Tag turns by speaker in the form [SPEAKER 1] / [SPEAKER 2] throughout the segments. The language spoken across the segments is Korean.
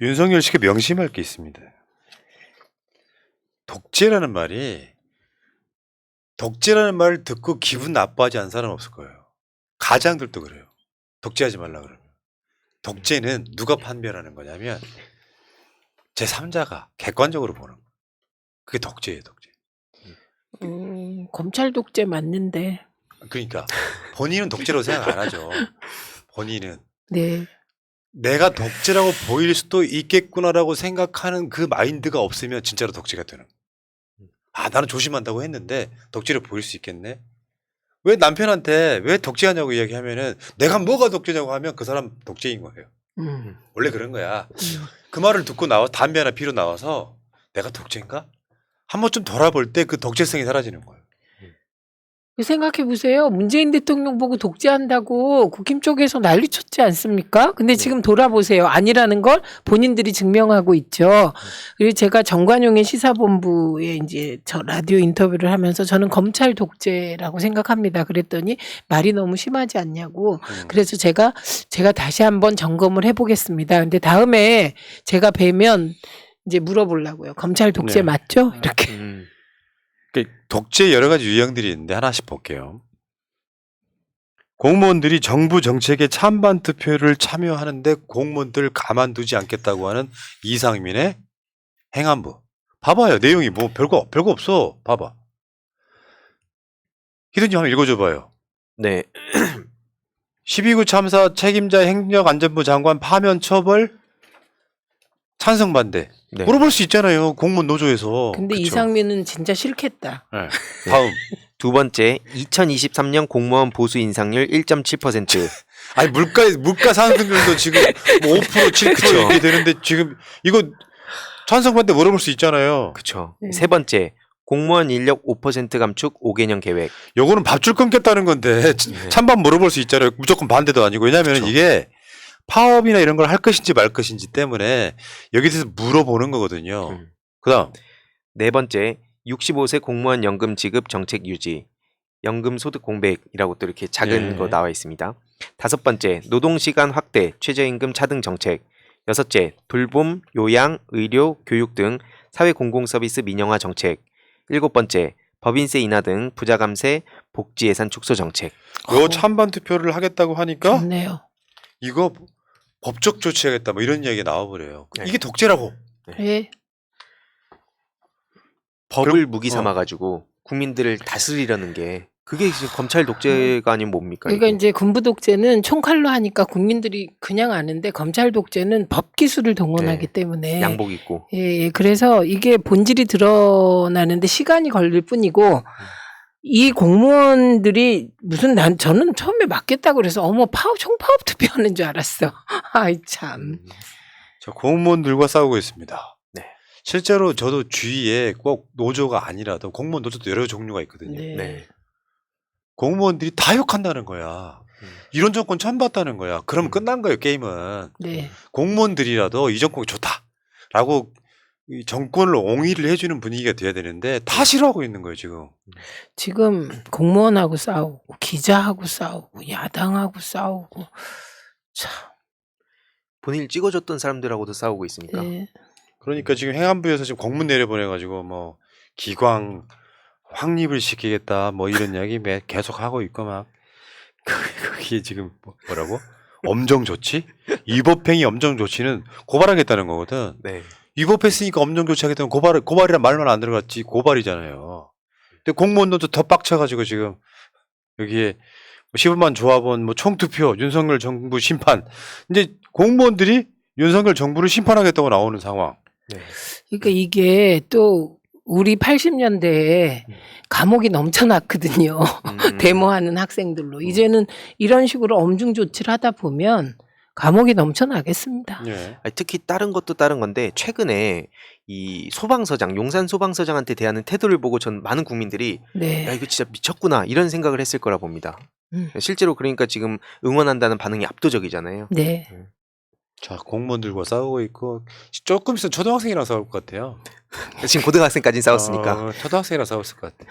[SPEAKER 1] 윤석열 씨가 명심할 게 있습니다. 독재라는 말을 듣고 기분 나빠하지 않은 사람 없을 거예요. 가장들도 그래요. 독재하지 말라 그러면. 독재는 누가 판별하는 거냐면 제3자가 객관적으로 보는 거예요. 그게 독재예요, 독재.
[SPEAKER 2] 검찰 독재 맞는데.
[SPEAKER 1] 그러니까 본인은 독재라고 생각 안 하죠. 본인은.
[SPEAKER 2] 네.
[SPEAKER 1] 내가 독재라고 보일 수도 있겠구나라고 생각하는 그 마인드가 없으면 진짜로 독재가 되는 거예요. 아, 나는 조심한다고 했는데 독재를 보일 수 있겠네. 왜 남편한테 왜 독재하냐고 이야기하면은 내가 뭐가 독재냐고 하면 그 사람 독재인 거예요. 원래 그런 거야. 그 말을 듣고 담배 하나 피러 나와서 내가 독재인가? 한번 좀 돌아볼 때 그 독재성이 사라지는 거예요.
[SPEAKER 2] 생각해 보세요. 문재인 대통령 보고 독재한다고 국힘 쪽에서 난리 쳤지 않습니까? 근데 지금 돌아보세요. 아니라는 걸 본인들이 증명하고 있죠. 그리고 제가 정관용의 시사본부에 이제 저 라디오 인터뷰를 하면서 저는 검찰 독재라고 생각합니다. 그랬더니 말이 너무 심하지 않냐고. 그래서 제가 다시 한번 점검을 해보겠습니다. 근데 다음에 제가 뵈면 이제 물어보려고요. 검찰 독재
[SPEAKER 1] 네.
[SPEAKER 2] 맞죠? 이렇게.
[SPEAKER 1] 독재 여러 가지 유형들이 있는데 하나씩 볼게요. 공무원들이 정부 정책에 찬반 투표를 참여하는데 공무원들 가만두지 않겠다고 하는 이상민의 행안부. 봐봐요. 내용이 뭐 별거 없어. 봐봐. 희든님 한번 읽어줘봐요.
[SPEAKER 3] 네.
[SPEAKER 1] 12구 참사 책임자 행정안전부 장관 파면 처벌 찬성 반대.
[SPEAKER 3] 네.
[SPEAKER 1] 물어볼 수 있잖아요. 공무원 노조에서.
[SPEAKER 2] 근데
[SPEAKER 1] 그쵸?
[SPEAKER 2] 이상민은 진짜 싫겠다.
[SPEAKER 1] 네. 다음.
[SPEAKER 3] 두 번째, 2023년 공무원 보수 인상률 1.7%.
[SPEAKER 1] 아니 물가 상승률도 지금 뭐 5% 7%
[SPEAKER 3] 그쵸.
[SPEAKER 1] 이렇게 되는데 지금 이거 찬성 반대 물어볼 수 있잖아요.
[SPEAKER 3] 그렇죠.
[SPEAKER 2] 네.
[SPEAKER 3] 세 번째, 공무원 인력 5% 감축 5개년 계획.
[SPEAKER 1] 요거는 밥줄 끊겠다는 건데 찬반 물어볼 수 있잖아요. 무조건 반대도 아니고. 왜냐하면
[SPEAKER 3] 그쵸.
[SPEAKER 1] 이게 파업이나 이런 걸 할 것인지 말 것인지 때문에 여기 대해서 물어보는 거거든요. 그다음
[SPEAKER 3] 네 번째, 65세 공무원 연금 지급 정책 유지. 연금 소득 공백이라고 또 이렇게 작은
[SPEAKER 1] 예.
[SPEAKER 3] 거 나와 있습니다. 다섯 번째, 노동시간 확대, 최저임금 차등 정책. 여섯째, 돌봄, 요양, 의료, 교육 등 사회공공서비스 민영화 정책. 일곱 번째, 법인세 인하 등 부자 감세, 복지 예산 축소 정책.
[SPEAKER 1] 요 찬반 투표를 하겠다고 하니까
[SPEAKER 2] 좋네요.
[SPEAKER 1] 이거 법적 조치하겠다 뭐 이런 이야기가 나와버려요.
[SPEAKER 3] 네.
[SPEAKER 1] 이게 독재라고.
[SPEAKER 2] 예.
[SPEAKER 3] 법을 무기 삼아 가지고 국민들을 다스리려는 게 그게 지금 검찰 독재가 아니면 뭡니까?
[SPEAKER 2] 그러니까
[SPEAKER 3] 이게?
[SPEAKER 2] 이제 군부 독재는 총칼로 하니까 국민들이 그냥 아는데 검찰 독재는 법 기술을 동원하기
[SPEAKER 3] 네.
[SPEAKER 2] 때문에
[SPEAKER 3] 양복 입고.
[SPEAKER 2] 예, 그래서 이게 본질이 드러나는데 시간이 걸릴 뿐이고 이 공무원들이 저는 처음에 맞겠다고 그래서 어머 총파업 투표하는 줄 알았어. 아이 참.
[SPEAKER 1] 저 공무원들과 싸우고 있습니다.
[SPEAKER 3] 네.
[SPEAKER 1] 실제로 저도 주위에 꼭 노조가 아니라도 공무원 노조도 여러 종류가 있거든요.
[SPEAKER 2] 네.
[SPEAKER 3] 네.
[SPEAKER 1] 공무원들이 다 욕한다는 거야. 이런 정권 처음 봤다는 거야. 그러면 끝난 거예요, 게임은.
[SPEAKER 2] 네.
[SPEAKER 1] 공무원들이라도 이 정권이 좋다라고 이 정권을 옹의를 해주는 분위기가 돼야 되는데 다 싫어하고 있는 거예요, 지금.
[SPEAKER 2] 지금 공무원하고 싸우고 기자하고 싸우고 야당하고 싸우고 참.
[SPEAKER 3] 본인을 찍어줬던 사람들하고도 싸우고 있으니까.
[SPEAKER 2] 네.
[SPEAKER 1] 그러니까 지금 행안부에서 지금 공문 내려보내가지고 뭐 기광 확립을 시키겠다 뭐 이런 이야기 계속 하고 있고 막 그게 지금 뭐라고? 엄정 조치? 위법행위 엄정 조치는 고발하겠다는 거거든.
[SPEAKER 3] 네.
[SPEAKER 1] 위법했으니까 엄정 조치하겠다는 고발이란 말만 안 들어갔지 고발이잖아요. 근데 공무원들도 더 빡쳐가지고 지금 여기에 시분만 조합원 뭐 총투표 윤석열 정부 심판 이제 공무원들이 윤석열 정부를 심판하겠다고 나오는 상황.
[SPEAKER 3] 네.
[SPEAKER 2] 그러니까 이게 또 우리 80년대에 감옥이 넘쳐났거든요. 데모하는 학생들로. 이제는 이런 식으로 엄중 조치를 하다 보면 감옥이 넘쳐나겠습니다.
[SPEAKER 1] 예.
[SPEAKER 3] 아니, 특히 다른 것도 다른 건데 최근에 이 소방서장, 용산 소방서장한테 대하는 태도를 보고 전 많은 국민들이 야
[SPEAKER 2] 네.
[SPEAKER 3] 이거 진짜 미쳤구나 이런 생각을 했을 거라 봅니다.
[SPEAKER 2] 음.
[SPEAKER 3] 실제로 그러니까 지금 응원한다는 반응이 압도적이잖아요.
[SPEAKER 2] 네.
[SPEAKER 1] 자 공무원들과 싸우고 있고 조금 있으면 초등학생이랑 싸울 것 같아요.
[SPEAKER 3] 지금 고등학생까지 싸웠으니까.
[SPEAKER 1] 초등학생이랑 싸웠을 것 같아.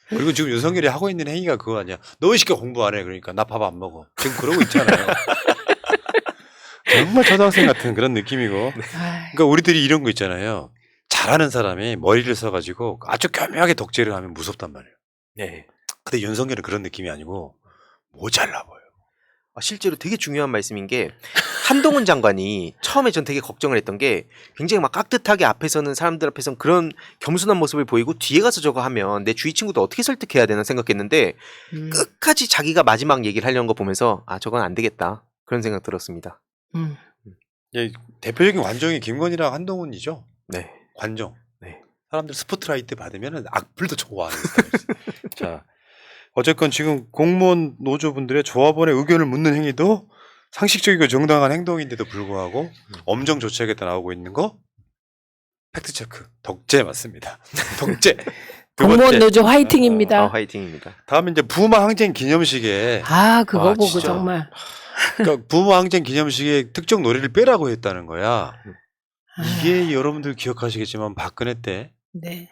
[SPEAKER 1] 그리고 지금 윤석열이 하고 있는 행위가 그거 아니야. 너 이 새끼 공부 안 해. 그러니까 나 밥 안 먹어. 지금 그러고 있잖아요. 정말 초등학생 같은 그런 느낌이고.
[SPEAKER 2] 아이,
[SPEAKER 1] 그러니까 우리들이 이런 거 있잖아요. 잘하는 사람이 머리를 써가지고 아주 교묘하게 독재를 하면 무섭단 말이에요.
[SPEAKER 3] 네.
[SPEAKER 1] 근데 윤석열은 그런 느낌이 아니고 모자라 보여.
[SPEAKER 3] 실제로 되게 중요한 말씀인 게 한동훈 장관이 처음에 전 되게 걱정을 했던 게 굉장히 막 깍듯하게 앞에서는 사람들 앞에서는 그런 겸손한 모습을 보이고 뒤에 가서 저거 하면 내 주위 친구도 어떻게 설득해야 되나 생각했는데 끝까지 자기가 마지막 얘기를 하려는 거 보면서 아 저건 안 되겠다 그런 생각 들었습니다.
[SPEAKER 1] 예, 대표적인 관종이 김건희랑 한동훈이죠.
[SPEAKER 3] 네.
[SPEAKER 1] 관종.
[SPEAKER 3] 네.
[SPEAKER 1] 사람들 스포트라이트 받으면 악플도 좋아하는 스타일이에요. 자, 어쨌건 지금 공무원 노조분들의 조합원의 의견을 묻는 행위도 상식적이고 정당한 행동인데도 불구하고 엄정 조치하겠다 나오고 있는 거 팩트 체크 독재 맞습니다. 독재. 두
[SPEAKER 2] 공무원
[SPEAKER 1] 번째.
[SPEAKER 2] 노조 화이팅입니다.
[SPEAKER 3] 화이팅입니다.
[SPEAKER 1] 다음에 이제 부마 항쟁 기념식에
[SPEAKER 2] 그거
[SPEAKER 1] 아,
[SPEAKER 2] 보고
[SPEAKER 1] 진짜.
[SPEAKER 2] 정말
[SPEAKER 1] 그러니까 부마 항쟁 기념식에 특정 노래를 빼라고 했다는 거야. 이게 여러분들 기억하시겠지만 박근혜 때
[SPEAKER 2] 네.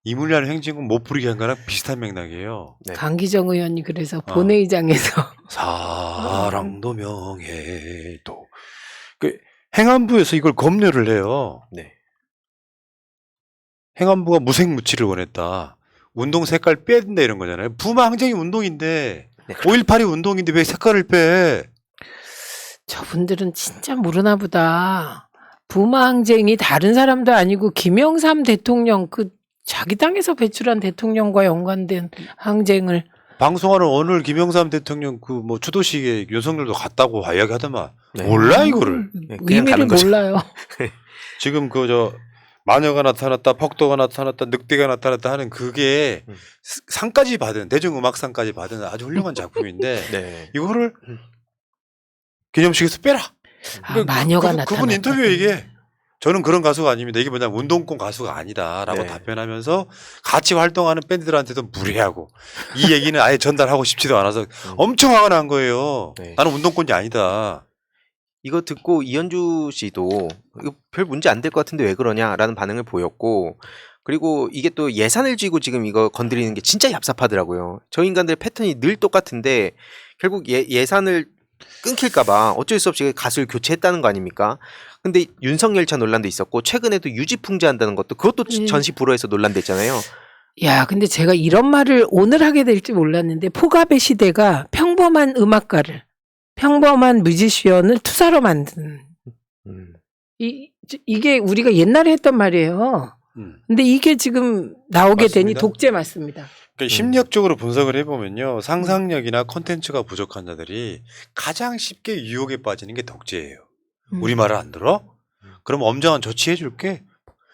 [SPEAKER 1] 이물리한 행진곡 못 부르게 한 거랑 비슷한 맥락이에요.
[SPEAKER 3] 네.
[SPEAKER 2] 강기정 의원이 그래서 본회의장에서
[SPEAKER 1] 사랑도 명예도 그 행안부에서 이걸 검열을 해요.
[SPEAKER 3] 네.
[SPEAKER 1] 행안부가 무색무취를 원했다. 운동 색깔 빼야 된다 이런 거잖아요. 부마 항쟁이 운동인데
[SPEAKER 3] 네.
[SPEAKER 1] 5.18이 운동인데 왜 색깔을 빼?
[SPEAKER 2] 저분들은 진짜 모르나 보다. 부마항쟁이 다른 사람도 아니고 김영삼 대통령 그 자기 당에서 배출한 대통령과 연관된 항쟁을
[SPEAKER 1] 방송하는 오늘 김영삼 대통령 그 뭐 추도식에 윤석열도 갔다고 이야기하더만
[SPEAKER 3] 네.
[SPEAKER 1] 몰라 이거를.
[SPEAKER 3] 그냥
[SPEAKER 2] 의미를
[SPEAKER 3] 가는 거죠.
[SPEAKER 2] 몰라요.
[SPEAKER 1] 지금 그 저 마녀가 나타났다, 퍽도가 나타났다, 늑대가 나타났다 하는 그게 상까지 받은 대중음악상까지 받은 아주 훌륭한 작품인데
[SPEAKER 3] 네.
[SPEAKER 1] 이거를 기념식에서 빼라.
[SPEAKER 2] 마녀가
[SPEAKER 1] 그분
[SPEAKER 2] 나타났다.
[SPEAKER 1] 인터뷰에 이게 저는 그런 가수가 아닙니다. 이게 뭐냐면 운동권 가수가 아니다라고
[SPEAKER 3] 네.
[SPEAKER 1] 답변하면서 같이 활동하는 밴드들한테도 무례하고 이 얘기는 아예 전달하고 싶지도 않아서 엄청 화가 난 거예요.
[SPEAKER 3] 네.
[SPEAKER 1] 나는 운동권이 아니다.
[SPEAKER 3] 이거 듣고 이현주 씨도 이거 별 문제 안 될 것 같은데 왜 그러냐라는 반응을 보였고 그리고 이게 또 예산을 쥐고 지금 이거 건드리는 게 진짜 얍삽하더라고요. 저 인간들 패턴이 늘 똑같은데 결국 예산을 끊길까봐 어쩔 수 없이 가수를 교체했다는 거 아닙니까? 근데 윤석열차 논란도 있었고 최근에도 유지풍지한다는 것도 그것도 전시 불허해서 논란됐잖아요.
[SPEAKER 2] 야, 근데 제가 이런 말을 오늘 하게 될지 몰랐는데 포갑의 시대가 평범한 음악가를 평범한 뮤지션을 투사로 만든 이게 우리가 옛날에 했던 말이에요. 근데 이게 지금 나오게 되니
[SPEAKER 1] 맞습니다.
[SPEAKER 2] 독재 맞습니다.
[SPEAKER 1] 그러니까 심리학적으로 분석을 해보면요. 상상력이나 콘텐츠가 부족한 자들이 가장 쉽게 유혹에 빠지는 게 독재예요. 우리 말을 안 들어? 그럼 엄정한 조치해 줄게.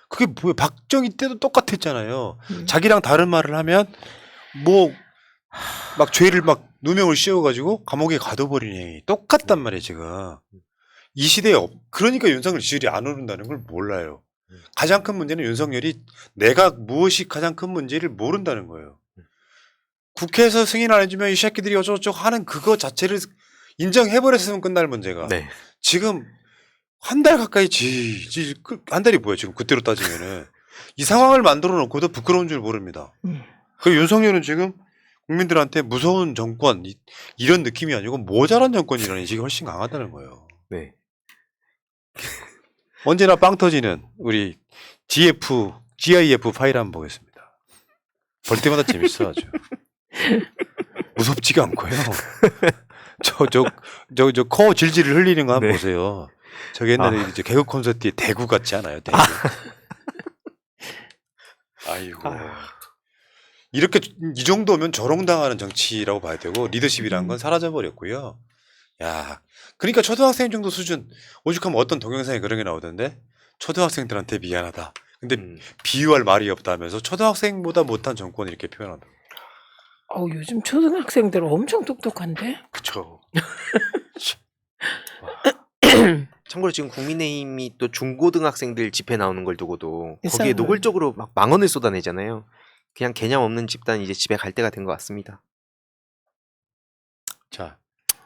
[SPEAKER 1] 그게 뭐야? 박정희 때도 똑같았잖아요. 자기랑 다른 말을 하면 뭐 막 죄를 막 누명을 씌워가지고 감옥에 가둬버리는 행위. 똑같단 말이에요 지금. 이 시대에 그러니까 윤석열 지지율이 안 오른다는 걸 몰라요. 가장 큰 문제는 윤석열이 내가 무엇이 가장 큰 문제를 모른다는 거예요. 국회에서 승인 안 해주면 이 새끼들이 어쩌고저쩌고 하는 그거 자체를 인정해버렸으면 끝날 문제가.
[SPEAKER 3] 네.
[SPEAKER 1] 지금 한 달 가까이 한 달이 뭐야 지금 그때로 따지면은 이 상황을 만들어 놓고도 부끄러운 줄 모릅니다. 그 윤석열은 지금 국민들한테 무서운 정권 이런 느낌이 아니고 모자란 정권이라는 인식이 훨씬 강하다는 거예요.
[SPEAKER 3] 네.
[SPEAKER 1] 언제나 빵 터지는 우리 GIF 파일 한번 보겠습니다. 볼 때마다 재밌어 아주. 무섭지가 않고요. 저 코 질질 흘리는 거 한번
[SPEAKER 3] 네.
[SPEAKER 1] 보세요. 저게 옛날에 이제 개그 콘서트의 대구 같지 않아요? 대구. 아이고. 이렇게 이 정도면 조롱당하는 정치라고 봐야 되고 리더십이라는 건 사라져 버렸고요. 야, 그러니까 초등학생 정도 수준 오죽하면 어떤 동영상에 그런 게 나오던데 초등학생들한테 미안하다. 근데 비유할 말이 없다면서 초등학생보다 못한 정권 이렇게 표현한다.
[SPEAKER 2] 요즘 초등학생들 엄청 똑똑한데?
[SPEAKER 3] 그쵸. 참고로 지금 국민의힘이 또 중고등학생들 집회 나오는 걸 두고도 거기에
[SPEAKER 2] 일상을.
[SPEAKER 3] 노골적으로 막 망언을 쏟아내잖아요. 그냥 개념 없는 집단 이제 집에 갈 때가 된 것 같습니다.
[SPEAKER 1] 자,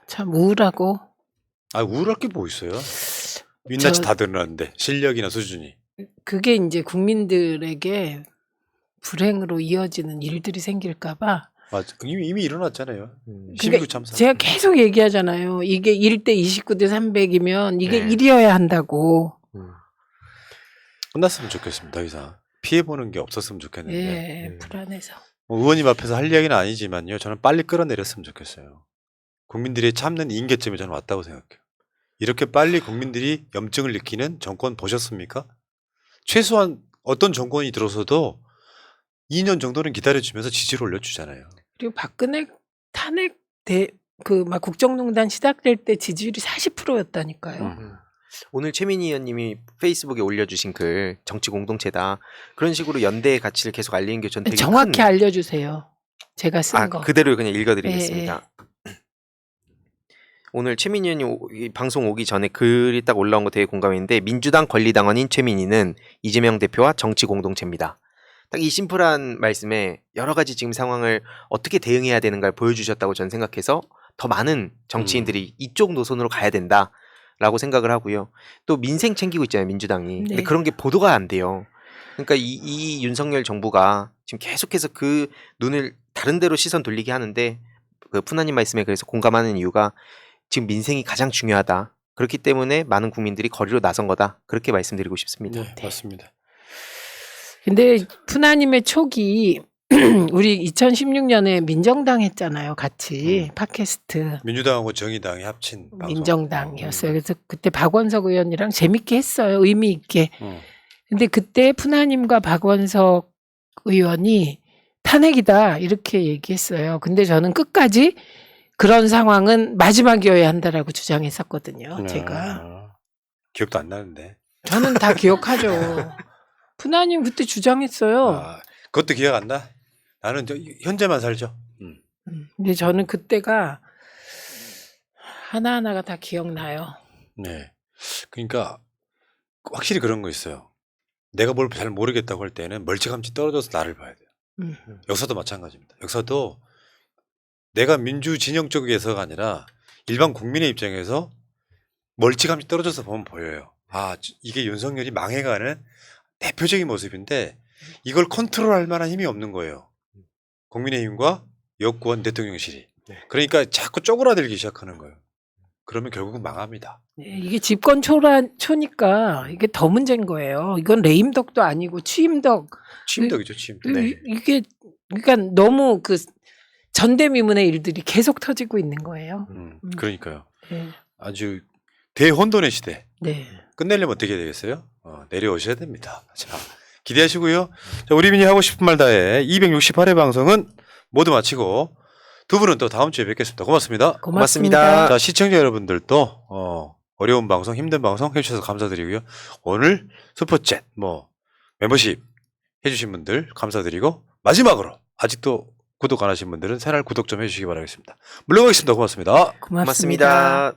[SPEAKER 2] 참 우울하고
[SPEAKER 1] 우울할 게 뭐 있어요? 민낯이 다 드러났는데 실력이나 수준이.
[SPEAKER 2] 그게 이제 국민들에게 불행으로 이어지는 일들이 생길까봐
[SPEAKER 1] 맞아. 이미 일어났잖아요.
[SPEAKER 3] 음.
[SPEAKER 1] 12구 참사.
[SPEAKER 2] 제가 계속 얘기하잖아요. 이게 1대 29대 300이면 이게
[SPEAKER 1] 네.
[SPEAKER 2] 1이어야 한다고.
[SPEAKER 1] 끝났으면 좋겠습니다. 더 이상 피해 보는 게 없었으면 좋겠는데.
[SPEAKER 2] 예, 불안해서.
[SPEAKER 1] 뭐 의원님 앞에서 할 이야기는 아니지만요. 저는 빨리 끌어내렸으면 좋겠어요. 국민들이 참는 임계점에 저는 왔다고 생각해요. 이렇게 빨리 국민들이 염증을 느끼는 정권 보셨습니까? 최소한 어떤 정권이 들어서도 2년 정도는 기다려주면서 지지를 올려주잖아요.
[SPEAKER 2] 그리고 박근혜 탄핵 막 국정농단 시작될 때 지지율이 40%였다니까요.
[SPEAKER 3] 오늘 최민희 의원님이 페이스북에 올려주신 글 정치 공동체다 그런 식으로 연대의 가치를 계속 알리는 게 전 되게
[SPEAKER 2] 정확히
[SPEAKER 3] 큰...
[SPEAKER 2] 알려주세요. 제가 쓴 거.
[SPEAKER 3] 그대로 그냥 읽어드리겠습니다. 오늘 최민희 의원님 이 방송 오기 전에 글이 딱 올라온 거 되게 공감했는데 민주당 권리당원인 최민희는 이재명 대표와 정치 공동체입니다. 딱 이 심플한 말씀에 여러 가지 지금 상황을 어떻게 대응해야 되는가를 보여주셨다고 저는 생각해서 더 많은 정치인들이 이쪽 노선으로 가야 된다라고 생각을 하고요. 또 민생 챙기고 있잖아요, 민주당이. 근데
[SPEAKER 2] 네.
[SPEAKER 3] 그런 게 보도가 안 돼요. 그러니까 이 윤석열 정부가 지금 계속해서 그 눈을 다른 데로 시선 돌리게 하는데 그 푸나님 말씀에 그래서 공감하는 이유가 지금 민생이 가장 중요하다. 그렇기 때문에 많은 국민들이 거리로 나선 거다. 그렇게 말씀드리고 싶습니다.
[SPEAKER 1] 네, 맞습니다.
[SPEAKER 2] 근데 푸나님의 촉이 우리 2016년에 민정당 했잖아요. 같이 팟캐스트.
[SPEAKER 1] 민주당하고 정의당이 합친 방송.
[SPEAKER 2] 민정당이었어요. 그래서 그때 박원석 의원이랑 재밌게 했어요. 의미 있게.
[SPEAKER 1] 음.
[SPEAKER 2] 근데 그때 푸나님과 박원석 의원이 탄핵이다 이렇게 얘기했어요. 근데 저는 끝까지 그런 상황은 마지막이어야 한다라고 주장했었거든요. 제가.
[SPEAKER 1] 기억도 안 나는데.
[SPEAKER 2] 저는 다 기억하죠. 푸나님 그때 주장했어요.
[SPEAKER 1] 아, 그것도 기억 안 나? 나는 현재만 살죠.
[SPEAKER 2] 근데 저는 그때가 하나하나가 다 기억나요.
[SPEAKER 1] 네. 그러니까 확실히 그런 거 있어요. 내가 뭘 잘 모르겠다고 할 때는 멀찌감치 떨어져서 나를 봐야 돼요. 역사도 마찬가지입니다. 역사도 내가 민주 진영 쪽에서가 아니라 일반 국민의 입장에서 멀찌감치 떨어져서 보면 보여요. 아, 이게 윤석열이 망해가는 대표적인 모습인데 이걸 컨트롤할 만한 힘이 없는 거예요. 국민의힘과 여권 대통령실이. 그러니까 자꾸 쪼그라들기 시작하는 거예요. 그러면 결국은 망합니다.
[SPEAKER 2] 네, 이게 집권 초니까 이게 더 문제인 거예요. 이건 레임덕도 아니고 취임덕.
[SPEAKER 1] 취임덕이죠, 취임덕. 네.
[SPEAKER 2] 이게 그러니까 너무 그 전대미문의 일들이 계속 터지고 있는 거예요.
[SPEAKER 1] 그러니까요.
[SPEAKER 2] 네.
[SPEAKER 1] 아주 대혼돈의 시대.
[SPEAKER 2] 네.
[SPEAKER 1] 끝내려면 어떻게 해야 되겠어요? 내려오셔야 됩니다. 자, 기대하시고요. 자, 우리 민이 하고 싶은 말 다해 268회 방송은 모두 마치고 두 분은 또 다음 주에 뵙겠습니다. 고맙습니다.
[SPEAKER 2] 고맙습니다.
[SPEAKER 1] 자, 시청자 여러분들도 어려운 방송, 힘든 방송 해주셔서 감사드리고요. 오늘 슈퍼챗, 멤버십 해주신 분들 감사드리고 마지막으로 아직도 구독 안 하신 분들은 채널 구독 좀 해주시기 바라겠습니다. 물러가겠습니다. 고맙습니다.
[SPEAKER 2] 고맙습니다.